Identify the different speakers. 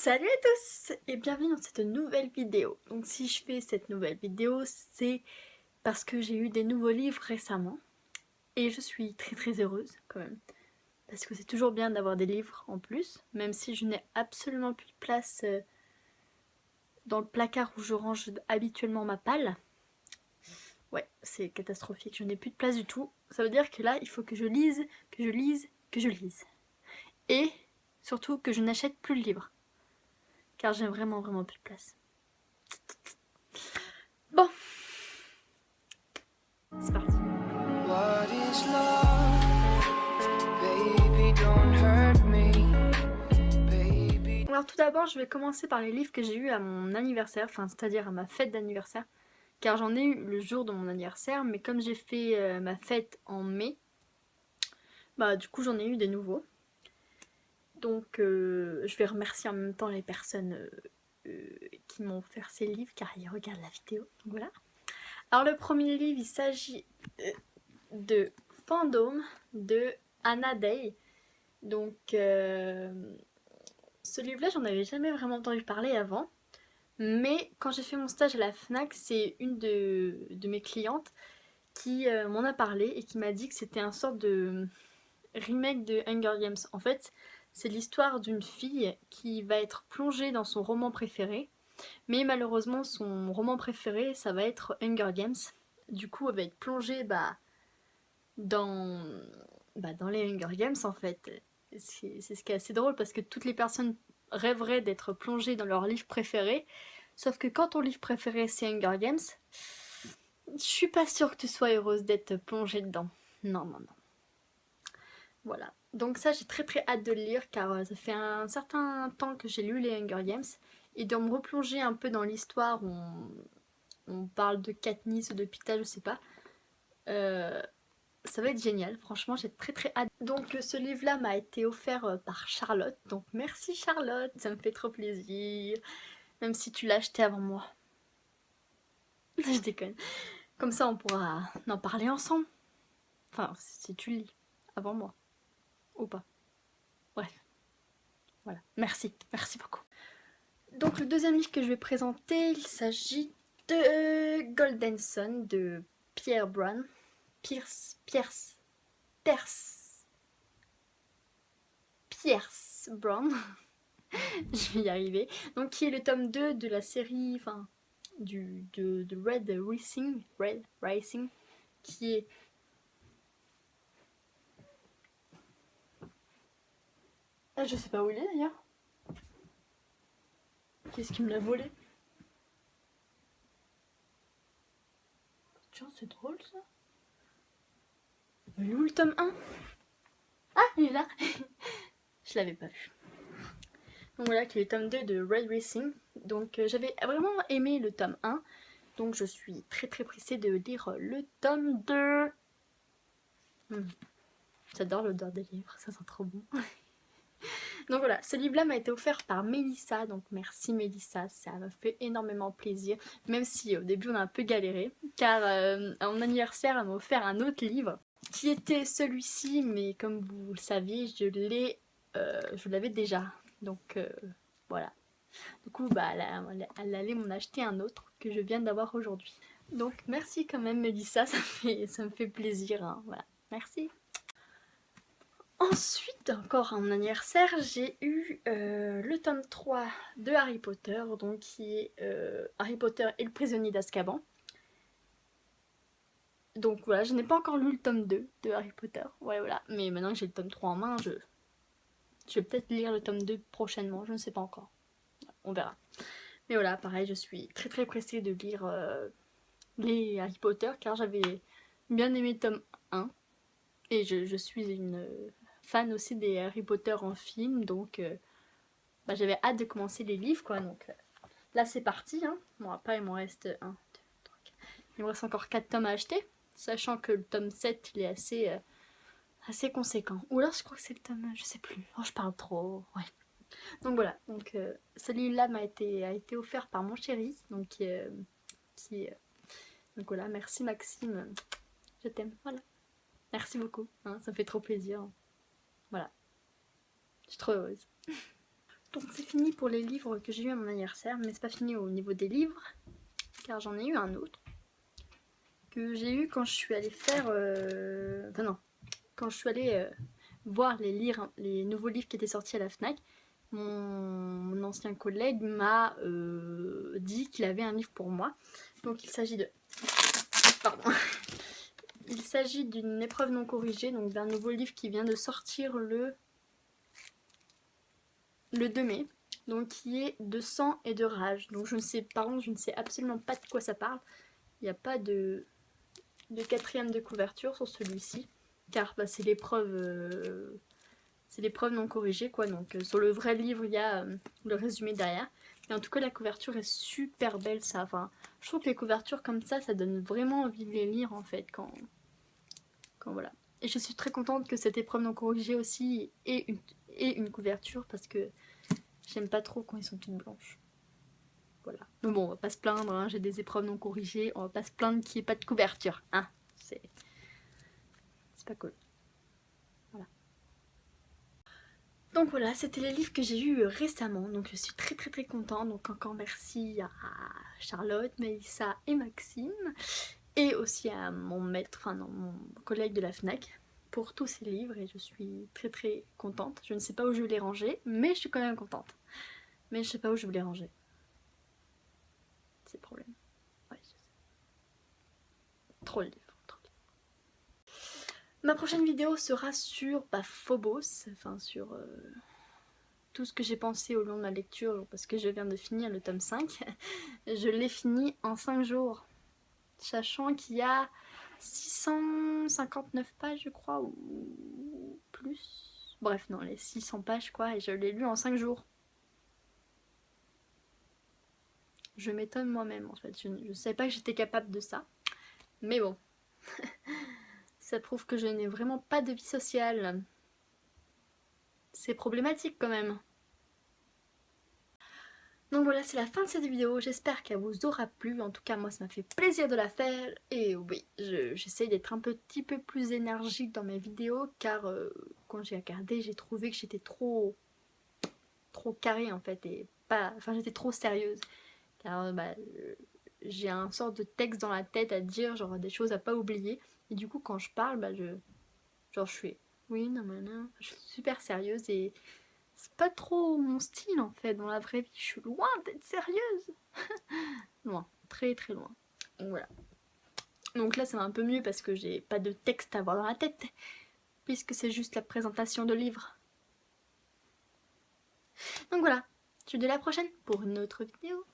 Speaker 1: Salut à tous et bienvenue dans cette nouvelle vidéo. Donc si je fais cette nouvelle vidéo, c'est parce que j'ai eu des nouveaux livres récemment. Et je suis très heureuse quand même. Parce que c'est toujours bien d'avoir des livres en plus, même si je n'ai absolument plus de place dans le placard où je range habituellement ma palle. Ouais, c'est catastrophique, je n'ai plus de place du tout. Ça veut dire que là, il faut que je lise, que je lise, que je lise. Et surtout que je n'achète plus de livres. Car j'ai vraiment plus de place. Bon, c'est parti. What is love? Baby, don't hurt me. Baby. Alors tout d'abord, je vais commencer par les livres que j'ai eus à mon anniversaire, enfin c'est-à-dire à ma fête d'anniversaire. Car j'en ai eu le jour de mon anniversaire, mais comme j'ai fait ma fête en mai, bah du coup j'en ai eu des nouveaux. Donc je vais remercier en même temps les personnes qui m'ont offert ces livres car ils regardent la vidéo. Donc voilà. Alors le premier livre, il s'agit de Fantôme de Anna Day. Donc ce livre-là, j'en avais jamais vraiment entendu parler avant. Mais quand j'ai fait mon stage à la FNAC, c'est une de mes clientes qui m'en a parlé et qui m'a dit que c'était un sorte de remake de Hunger Games. En fait, c'est l'histoire d'une fille qui va être plongée dans son roman préféré. Mais malheureusement, son roman préféré, ça va être Hunger Games. Du coup, elle va être plongée dans les Hunger Games en fait. C'est ce qui est assez drôle parce que toutes les personnes rêveraient d'être plongées dans leur livre préféré. Sauf que quand ton livre préféré c'est Hunger Games, je suis pas sûre que tu sois heureuse d'être plongée dedans. Non. Voilà. Donc ça j'ai très hâte de le lire car ça fait un certain temps que j'ai lu les Hunger Games. Et de me replonger un peu dans l'histoire où on parle de Katniss ou de Pita, je sais pas. Ça va être génial, franchement j'ai très hâte. Donc ce livre-là m'a été offert par Charlotte, donc merci Charlotte, ça me fait trop plaisir. Même si tu l'as acheté avant moi. Je déconne. Comme ça on pourra en parler ensemble. Enfin, si tu le lis avant moi. Ou pas. Bref. Voilà. Merci beaucoup. Donc le deuxième livre que je vais présenter, il s'agit de Golden Sun de Pierce Brown. Je vais y arriver. Donc qui est le tome 2 de la série, enfin, de Red Rising, qui est... Ah, je sais pas où il est d'ailleurs. Qu'est-ce qui me l'a volé? Tiens, c'est drôle ça. Mais où le tome 1? Ah, il est là. Je l'avais pas vu. Donc voilà, qui est le tome 2 de Red Racing. Donc j'avais vraiment aimé le tome 1. Donc je suis très pressée de lire le tome 2. J'adore l'odeur des livres, ça sent trop bon. Donc voilà, ce livre-là m'a été offert par Mélissa, donc merci Mélissa, ça m'a fait énormément plaisir. Même si au début on a un peu galéré, car à mon anniversaire elle m'a offert un autre livre, qui était celui-ci, mais comme vous le saviez, je l'avais déjà. Donc voilà. Du coup, bah, elle allait m'en acheter un autre que je viens d'avoir aujourd'hui. Donc merci quand même Mélissa, ça me fait plaisir. Hein. Voilà, merci. Ensuite, encore un anniversaire, j'ai eu le tome 3 de Harry Potter, donc qui est Harry Potter et le prisonnier d'Azkaban. Donc voilà, je n'ai pas encore lu le tome 2 de Harry Potter. Ouais, voilà, mais maintenant que j'ai le tome 3 en main, je vais peut-être lire le tome 2 prochainement, je ne sais pas encore. On verra. Mais voilà, pareil, je suis très pressée de lire les Harry Potter car j'avais bien aimé le tome 1 et je suis une fan aussi des Harry Potter en film, donc j'avais hâte de commencer les livres quoi. Donc là c'est parti. Hein. Bon, après il m'en reste 1, 2, 3, 4. Il me reste encore 4 tomes à acheter, sachant que le tome 7 il est assez conséquent. Ou alors je crois que c'est le tome, je sais plus. Oh, je parle trop. Ouais. Donc voilà, donc celui-là a été offert par mon chéri, donc donc voilà, merci Maxime, je t'aime, voilà. Merci beaucoup, hein, ça me fait trop plaisir. Voilà, je suis trop heureuse. Donc c'est fini pour les livres que j'ai eu à mon anniversaire, mais c'est pas fini au niveau des livres, car j'en ai eu un autre que j'ai eu quand je suis allée faire... Enfin non, quand je suis allée voir les nouveaux livres qui étaient sortis à la FNAC. Mon ancien collègue m'a dit qu'il avait un livre pour moi. Donc il s'agit de... Pardon. Il s'agit d'une épreuve non corrigée, donc d'un nouveau livre qui vient de sortir le 2 mai. Donc qui est de sang et de rage. Donc je ne sais, par contre, je ne sais absolument pas de quoi ça parle. Il n'y a pas de quatrième de couverture sur celui-ci. Car bah, c'est l'épreuve non corrigée quoi. Donc sur le vrai livre, il y a le résumé derrière. Et en tout cas, la couverture est super belle, ça. Enfin, je trouve que les couvertures comme ça donne vraiment envie de les lire en fait quand voilà. Et je suis très contente que cette épreuve non corrigée aussi ait une couverture parce que j'aime pas trop quand ils sont toutes blanches. Voilà. Mais bon, on va pas se plaindre, hein, j'ai des épreuves non corrigées, on va pas se plaindre qu'il n'y ait pas de couverture, hein. C'est pas cool. Voilà. Donc voilà, c'était les livres que j'ai eus récemment, donc je suis très contente. Donc encore merci à Charlotte, Mélissa et Maxime, et aussi à mon maître, enfin non, mon collègue de la FNAC, pour tous ces livres, et je suis très contente. Je ne sais pas où je vais les ranger, mais je suis quand même contente. Mais je sais pas où je vais les ranger. C'est le problème. Ouais, je sais. Trop de livres. Ma prochaine vidéo sera sur Phobos, enfin sur tout ce que j'ai pensé au long de ma lecture, parce que je viens de finir le tome 5. Je l'ai fini en 5 jours, sachant qu'il y a 659 pages je crois, ou plus. Bref, non, les 600 pages quoi, et je l'ai lu en 5 jours. Je m'étonne moi-même en fait, je ne savais pas que j'étais capable de ça, mais bon. Ça prouve que je n'ai vraiment pas de vie sociale. C'est problématique quand même. Donc voilà, c'est la fin de cette vidéo. J'espère qu'elle vous aura plu. En tout cas, moi, ça m'a fait plaisir de la faire. Et oui, j'essaie d'être un petit peu plus énergique dans mes vidéos. Car quand j'ai regardé, j'ai trouvé que j'étais trop carrée en fait. Et pas, enfin, j'étais trop sérieuse. Car j'ai un sort de texte dans la tête à dire, genre des choses à pas oublier. Et du coup, quand je parle, je suis... Oui, non, je suis super sérieuse et c'est pas trop mon style en fait. Dans la vraie vie, je suis loin d'être sérieuse. Loin, très loin. Donc voilà. Donc là, ça va un peu mieux parce que j'ai pas de texte à avoir dans la tête. Puisque c'est juste la présentation de livre. Donc voilà. Je te dis à la prochaine pour une autre vidéo.